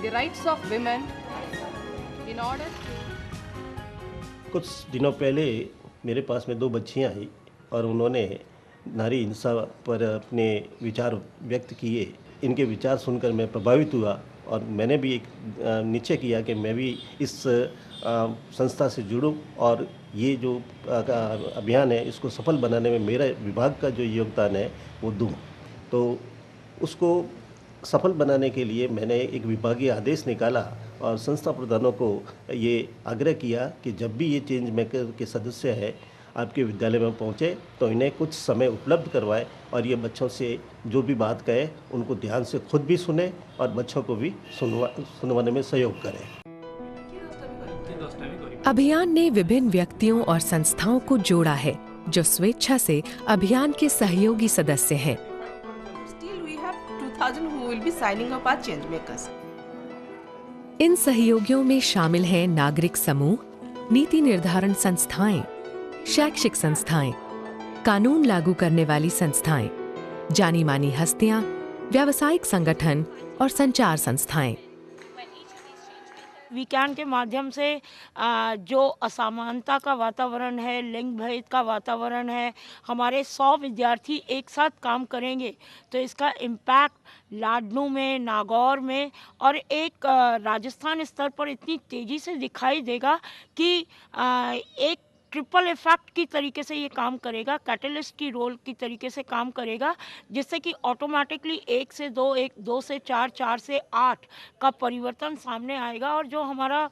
the rights of women in order कुछ दिनों पहले मेरे पास में 2 बच्चियां आई और उन्होंने नारी हिंसा पर अपने विचार व्यक्त किए। इनके विचार सुनकर मैं प्रभावित हुआ और मैंने भी एक निश्चय किया कि मैं भी इस संस्था से जुड़ूं और ये जो अभियान है इसको सफल बनाने में मेरा विभाग का जो योगदान है वो दूं। तो उसको सफल बनाने के लिए मैंने एक विभागीय आदेश निकाला और संस्था प्रधानों को ये आग्रह किया कि जब भी ये चेंज मेकर के सदस्य हैं आपके विद्यालय में पहुँचे तो इन्हें कुछ समय उपलब्ध करवाएं और ये बच्चों से जो भी बात कहे उनको ध्यान से खुद भी सुने और बच्चों को भी सुनवाने में सहयोग करें। अभियान ने विभिन्न व्यक्तियों और संस्थाओं को जोड़ा है जो स्वेच्छा से अभियान के सहयोगी सदस्य हैं। still we have 2000 who will be signing up as change makers. इन सहयोगियों में शामिल हैं नागरिक समूह, नीति निर्धारण संस्थाएं, शैक्षिक संस्थाएं, कानून लागू करने वाली संस्थाएं, जानी मानी हस्तियां, व्यावसायिक संगठन और संचार संस्थाएं। विज्ञान के माध्यम से जो असमानता का वातावरण है, लिंग भेद का वातावरण है, हमारे 100 विद्यार्थी एक साथ काम करेंगे तो इसका इम्पैक्ट लाडनू में, नागौर में और एक राजस्थान स्तर पर इतनी तेज़ी से दिखाई देगा कि एक ट्रिपल इफेक्ट की तरीके से ये काम करेगा, कैटलिस्ट की रोल की तरीके से काम करेगा, जिससे कि ऑटोमेटिकली 1 से 2, 2 से 4, 4 से 8 का परिवर्तन सामने आएगा और जो हमारा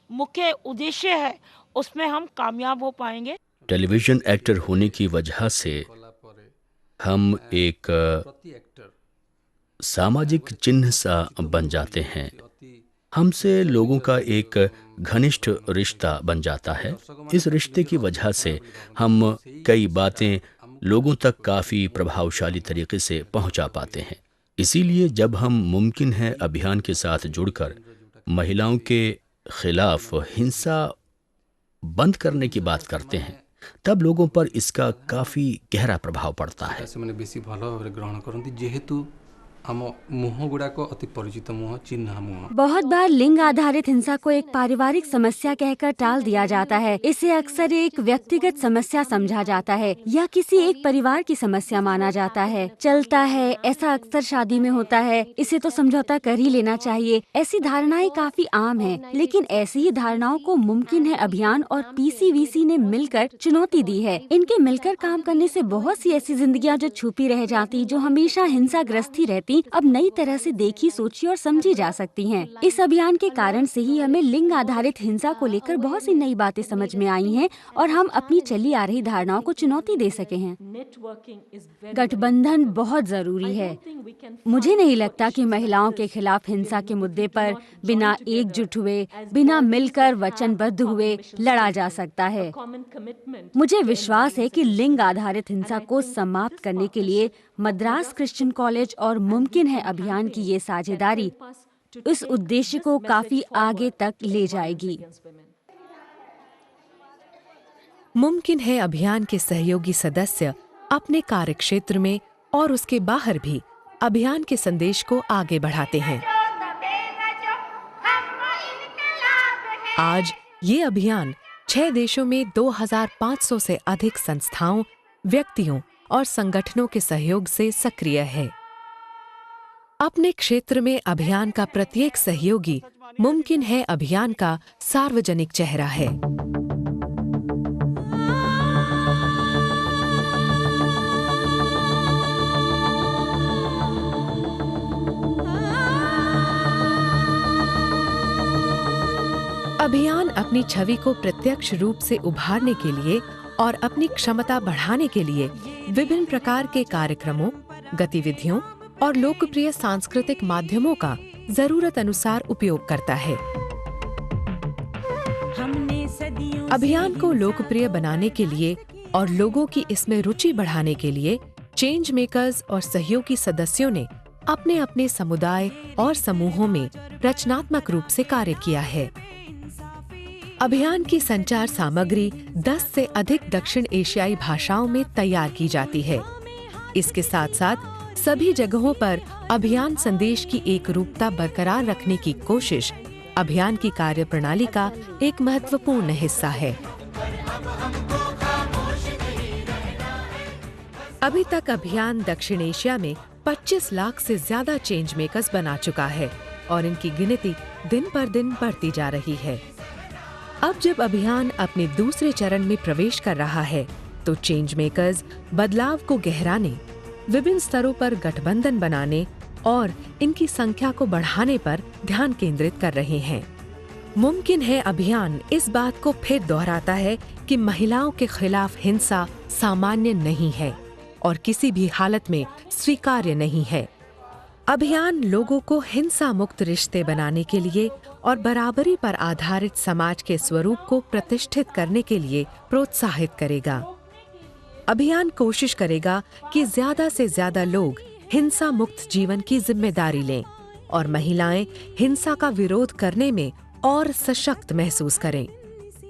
मुख्य उद्देश्य है उसमें हम कामयाब हो पाएंगे। टेलीविज़न एक्टर होने की वजह से हम एक सामाजिक चिन्ह सा बन जाते हैं। हमसे लोगों का एक घनिष्ठ रिश्ता बन जाता है। इस रिश्ते की वजह से हम कई बातें लोगों तक काफ़ी प्रभावशाली तरीके से पहुंचा पाते हैं। इसीलिए जब हम मुमकिन है अभियान के साथ जुड़कर महिलाओं के खिलाफ हिंसा बंद करने की बात करते हैं तब लोगों पर इसका काफ़ी गहरा प्रभाव पड़ता है। बहुत बार लिंग आधारित हिंसा को एक पारिवारिक समस्या कहकर टाल दिया जाता है। इसे अक्सर एक व्यक्तिगत समस्या समझा जाता है या किसी एक परिवार की समस्या माना जाता है। चलता है, ऐसा अक्सर शादी में होता है, इसे तो समझौता कर ही लेना चाहिए। ऐसी धारणाएं काफी आम हैं, लेकिन ऐसी ही धारणाओं को मुमकिन है अभियान और पीसीवीसी ने मिलकर चुनौती दी है। इनके मिलकर काम करने से बहुत सी ऐसी जिंदगियां जो छुपी रह जाती, जो हमेशा हिंसाग्रस्त ही रहती, अब नई तरह से देखी, सोची और समझी जा सकती हैं। इस अभियान के कारण से ही हमें लिंग आधारित हिंसा को लेकर बहुत सी नई बातें समझ में आई हैं और हम अपनी चली आ रही धारणाओं को चुनौती दे सके हैं। गठबंधन बहुत जरूरी है। मुझे नहीं लगता कि महिलाओं के खिलाफ हिंसा के मुद्दे पर बिना एकजुट हुए, बिना मिलकर वचनबद्ध हुए लड़ा जा सकता है। मुझे विश्वास है कि लिंग आधारित हिंसा को समाप्त करने के लिए मद्रास क्रिश्चियन कॉलेज और मुमकिन है अभियान की ये साझेदारी इस उद्देश्य को काफी आगे तक ले जाएगी। मुमकिन है अभियान के सहयोगी सदस्य अपने कार्यक्षेत्र में और उसके बाहर भी अभियान के संदेश को आगे बढ़ाते हैं। आज ये अभियान 6 देशों में 2500 से अधिक संस्थाओं, व्यक्तियों और संगठनों के सहयोग से सक्रिय है। अपने क्षेत्र में अभियान का प्रत्येक सहयोगी मुमकिन है अभियान का सार्वजनिक चेहरा है। अभियान अपनी छवि को प्रत्यक्ष रूप से उभारने के लिए और अपनी क्षमता बढ़ाने के लिए विभिन्न प्रकार के कार्यक्रमों, गतिविधियों और लोकप्रिय सांस्कृतिक माध्यमों का जरूरत अनुसार उपयोग करता है। अभियान को लोकप्रिय बनाने के लिए और लोगों की इसमें रुचि बढ़ाने के लिए चेंज मेकर्स और सहयोगी सदस्यों ने अपने अपने समुदाय और समूहों में रचनात्मक रूप से कार्य किया है। अभियान की संचार सामग्री 10 से अधिक दक्षिण एशियाई भाषाओं में तैयार की जाती है। इसके साथ साथ सभी जगहों पर अभियान संदेश की एक रूपता बरकरार रखने की कोशिश अभियान की कार्यप्रणाली का एक महत्वपूर्ण हिस्सा है। अभी तक अभियान दक्षिण एशिया में 25 लाख से ज्यादा चेंज मेकर्स बना चुका है और इनकी गिनती दिन पर दिन बढ़ती जा रही है। अब जब अभियान अपने दूसरे चरण में प्रवेश कर रहा है, तो चेंज मेकर्स बदलाव को गहराने, विभिन्न स्तरों पर गठबंधन बनाने और इनकी संख्या को बढ़ाने पर ध्यान केंद्रित कर रहे हैं। मुमकिन है अभियान इस बात को फिर दोहराता है कि महिलाओं के खिलाफ हिंसा सामान्य नहीं है और किसी भी हालत में स्वीकार्य नहीं है। अभियान लोगों को हिंसा मुक्त रिश्ते बनाने के लिए और बराबरी पर आधारित समाज के स्वरूप को प्रतिष्ठित करने के लिए प्रोत्साहित करेगा। अभियान कोशिश करेगा कि ज्यादा से ज्यादा लोग हिंसा मुक्त जीवन की जिम्मेदारी लें और महिलाएं हिंसा का विरोध करने में और सशक्त महसूस करें।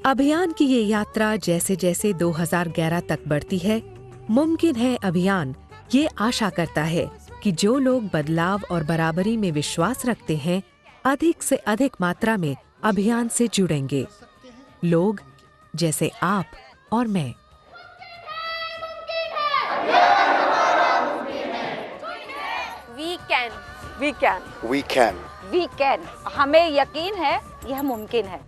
अभियान की ये यात्रा जैसे जैसे 2011 तक बढ़ती है, मुमकिन है अभियान ये आशा करता है कि जो लोग बदलाव और बराबरी में विश्वास रखते हैं, अधिक से अधिक मात्रा में अभियान से जुड़ेंगे। लोग जैसे आप और मैं। We can. हमें यकीन है यह मुमकिन है।